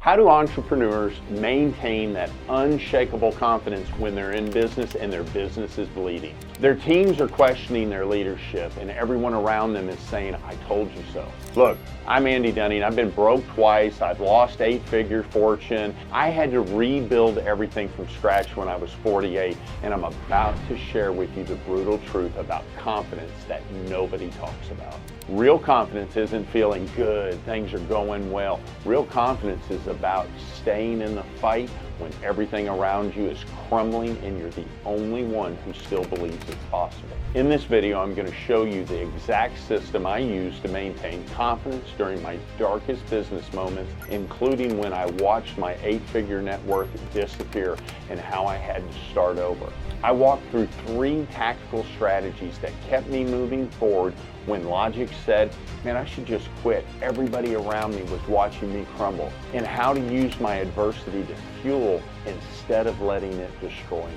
How do entrepreneurs maintain that unshakable confidence when they're in business and their business is bleeding? Their teams are questioning their leadership and everyone around them is saying, I told you so. Look, I'm Andy Dunning. I've been broke twice. I've lost 8-figure fortune. I had to rebuild everything from scratch when I was 48, and I'm about to share with you the brutal truth about confidence that nobody talks about. Real confidence isn't feeling good, things are going well. Real confidence is about staying in the fight when everything around you is crumbling and you're the only one who still believes it's possible. In this video, I'm going to show you the exact system I use to maintain confidence during my darkest business moments, including when I watched my 8-figure net worth disappear and how I had to start over. I walked through 3 tactical strategies that kept me moving forward when logic said, man, I should just quit. Everybody around me was watching me crumble. And how to use my adversity to fuel instead of letting it destroy me.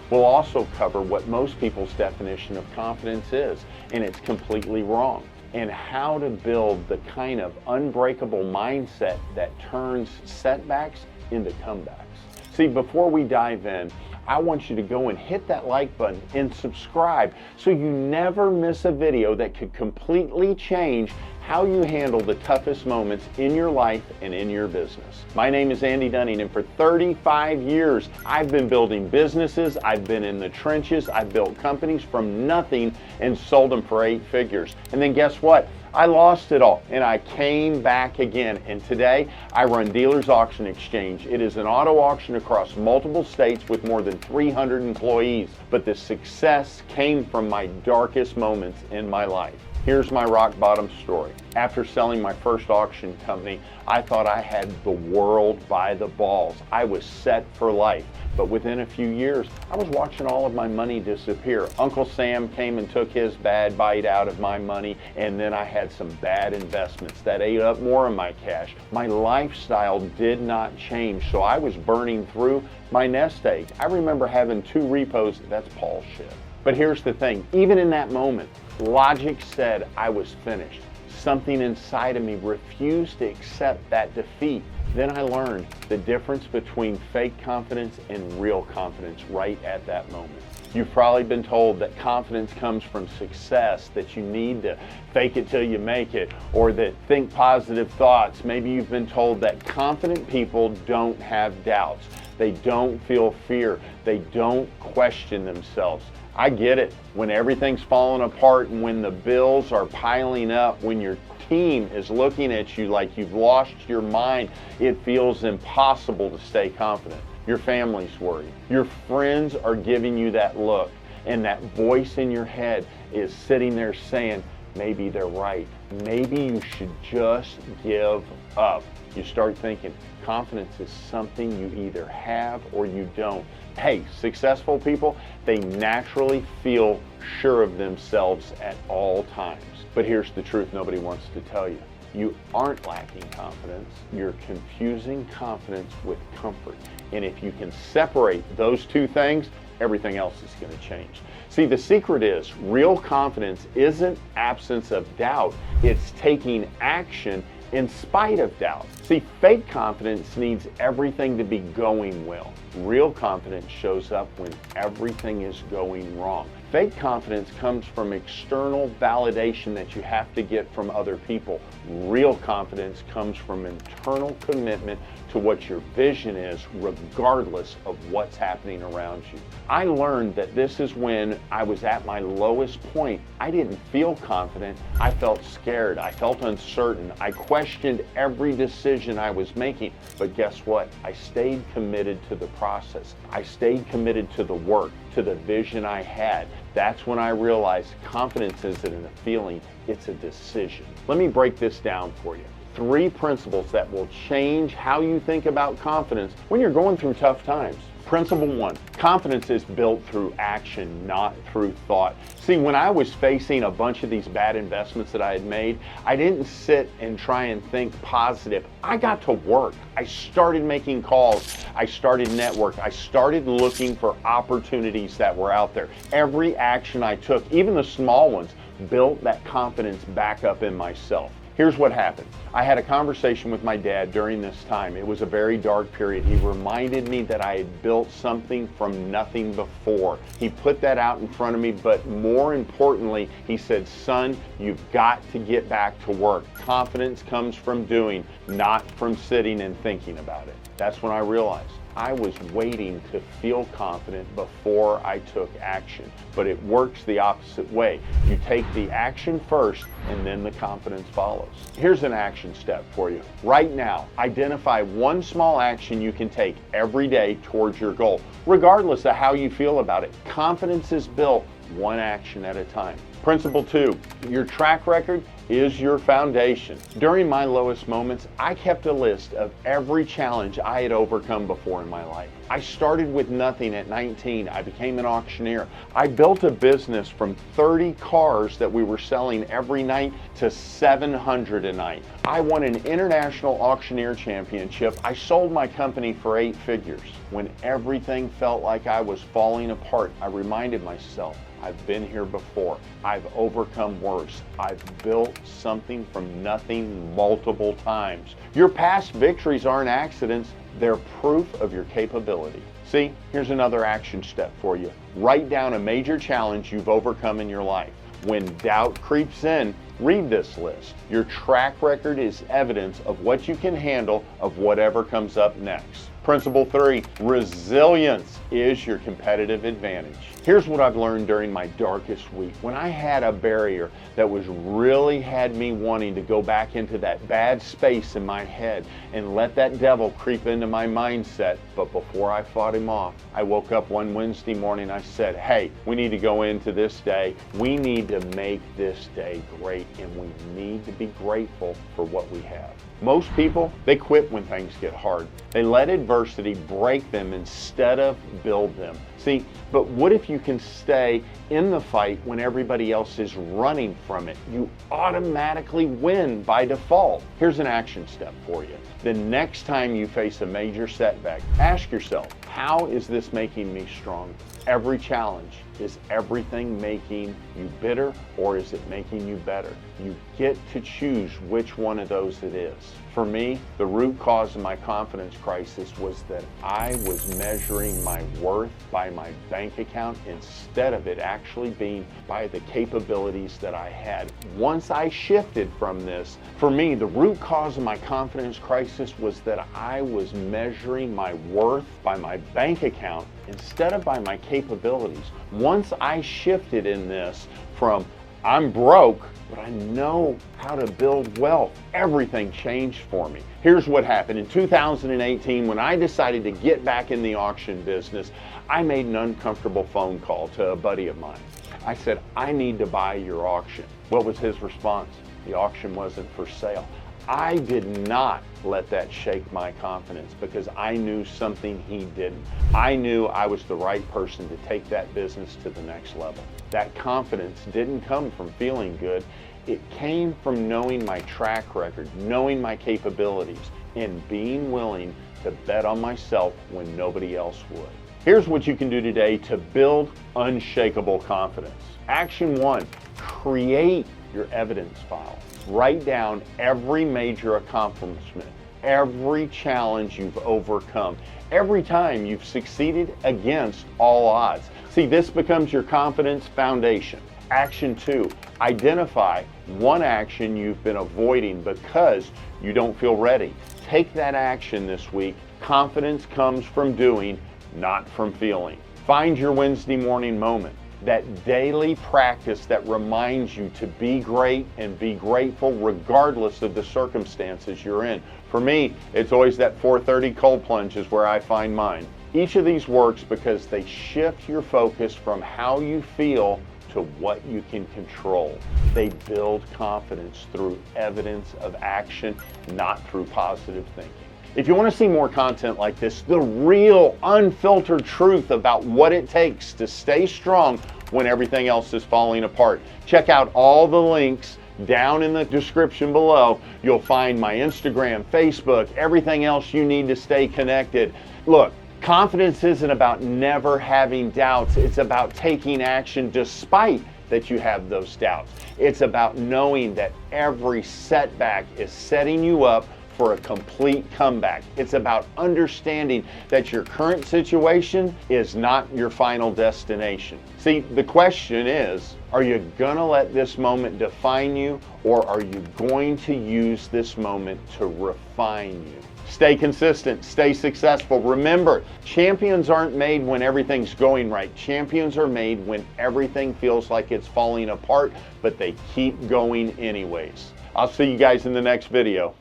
We'll also cover what most people's definition of confidence is, and it's completely wrong, and how to build the kind of unbreakable mindset that turns setbacks into comebacks. See, before we dive in, I want you to go and hit that like button and subscribe so you never miss a video that could completely change how you handle the toughest moments in your life and in your business. My name is Andy Dunning, and for 35 years, I've been building businesses, I've been in the trenches, I've built companies from nothing and sold them for 8 figures. And then guess what? I lost it all and I came back again, and today I run Dealers Auction Exchange. It is an auto auction across multiple states with more than 300 employees, but the success came from my darkest moments in my life. Here's my rock bottom story. After selling my first auction company, I thought I had the world by the balls. I was set for life. But within a few years, I was watching all of my money disappear. Uncle Sam came and took his bad bite out of my money, and then I had some bad investments that ate up more of my cash. My lifestyle did not change, so I was burning through my nest egg. I remember having 2 repos. That's Paul's shit. But here's the thing, even in that moment, logic said I was finished. Something inside of me refused to accept that defeat. Then I learned the difference between fake confidence and real confidence right at that moment. You've probably been told that confidence comes from success, that you need to fake it till you make it, or that think positive thoughts. Maybe you've been told that confident people don't have doubts. They don't feel fear. They don't question themselves. I get it. When everything's falling apart and when the bills are piling up, when your team is looking at you like you've lost your mind, it feels impossible to stay confident. Your family's worried. Your friends are giving you that look, and that voice in your head is sitting there saying, maybe they're right. Maybe you should just give up. You start thinking confidence is something you either have or you don't. Hey, successful people, they naturally feel sure of themselves at all times. But here's the truth nobody wants to tell you. You aren't lacking confidence. You're confusing confidence with comfort. And if you can separate those 2 things, everything else is going to change. See, the secret is real confidence isn't absence of doubt. It's taking action in spite of doubt. See, fake confidence needs everything to be going well. Real confidence shows up when everything is going wrong. Fake confidence comes from external validation that you have to get from other people. Real confidence comes from internal commitment to what your vision is, regardless of what's happening around you. I learned that this is when I was at my lowest point. I didn't feel confident. I felt scared. I felt uncertain. I questioned every decision I was making. But guess what? I stayed committed to the process. I stayed committed to the work, to the vision I had. That's when I realized confidence isn't a feeling, it's a decision. Let me break this down for you. 3 principles that will change how you think about confidence when you're going through tough times. Principle 1, confidence is built through action, not through thought. See, when I was facing a bunch of these bad investments that I had made, I didn't sit and try and think positive. I got to work. I started making calls. I started network. I started looking for opportunities that were out there. Every action I took, even the small ones, built that confidence back up in myself. Here's what happened. I had a conversation with my dad during this time. It was a very dark period. He reminded me that I had built something from nothing before. He put that out in front of me, but more importantly, he said, son, you've got to get back to work. Confidence comes from doing, not from sitting and thinking about it. That's when I realized I was waiting to feel confident before I took action. But it works the opposite way. You take the action first and then the confidence follows. Here's an action step for you. Right now, identify one small action you can take every day towards your goal, regardless of how you feel about it. Confidence is built one action at a time. Principle 2, your track record is your foundation. During my lowest moments, I kept a list of every challenge I had overcome before in my life. I started with nothing at 19. I became an auctioneer. I built a business from 30 cars that we were selling every night to 700 a night. I won an international auctioneer championship. I sold my company for 8 figures. When everything felt like I was falling apart, I reminded myself, I've been here before. I've overcome worse. I've built something from nothing multiple times. Your past victories aren't accidents. They're proof of your capability. See, here's another action step for you. Write down a major challenge you've overcome in your life. When doubt creeps in, read this list. Your track record is evidence of what you can handle of whatever comes up next. Principle 3, resilience is your competitive advantage. Here's what I've learned during my darkest week. When I had a barrier that was really had me wanting to go back into that bad space in my head and let that devil creep into my mindset, but before I fought him off, I woke up one Wednesday morning, I said, hey, we need to go into this day. We need to make this day great, and we need to be grateful for what we have. Most people, they quit when things get hard. They let adversity break them instead of build them. See, but what if you can stay in the fight when everybody else is running from it? You automatically win by default. Here's an action step for you. The next time you face a major setback, ask yourself, how is this making me stronger? Every challenge, is everything making you bitter or is it making you better? You get to choose which one of those it is. For me, the root cause of my confidence crisis was that I was measuring my worth by my bank account instead of it actually being by the capabilities that I had. Once I shifted from this, for me, the root cause of my confidence crisis was that I was measuring my worth by my bank account instead of by my capabilities. Once I shifted in this from I'm broke, but I know how to build wealth, everything changed for me. Here's what happened. In 2018, when I decided to get back in the auction business, I made an uncomfortable phone call to a buddy of mine. I said, I need to buy your auction. What was his response? The auction wasn't for sale. I did not let that shake my confidence because I knew something he didn't. I knew I was the right person to take that business to the next level. That confidence didn't come from feeling good. It came from knowing my track record, knowing my capabilities, and being willing to bet on myself when nobody else would. Here's what you can do today to build unshakable confidence. Action 1, create your evidence file. Write down every major accomplishment, every challenge you've overcome, every time you've succeeded against all odds. See, this becomes your confidence foundation. Action 2, identify one action you've been avoiding because you don't feel ready. Take that action this week. Confidence comes from doing, not from feeling. Find your Wednesday morning moment. That daily practice that reminds you to be great and be grateful regardless of the circumstances you're in. For me, it's always that 4:30 cold plunge is where I find mine. Each of these works because they shift your focus from how you feel to what you can control. They build confidence through evidence of action, not through positive thinking. If you want to see more content like this, the real unfiltered truth about what it takes to stay strong when everything else is falling apart, check out all the links down in the description below. You'll find my Instagram, Facebook, everything else you need to stay connected. Look, confidence isn't about never having doubts. It's about taking action despite that you have those doubts. It's about knowing that every setback is setting you up for a complete comeback. It's about understanding that your current situation is not your final destination. See, the question is, are you gonna let this moment define you, or are you going to use this moment to refine you? Stay consistent, stay successful. Remember, champions aren't made when everything's going right. Champions are made when everything feels like it's falling apart, but they keep going anyways. I'll see you guys in the next video.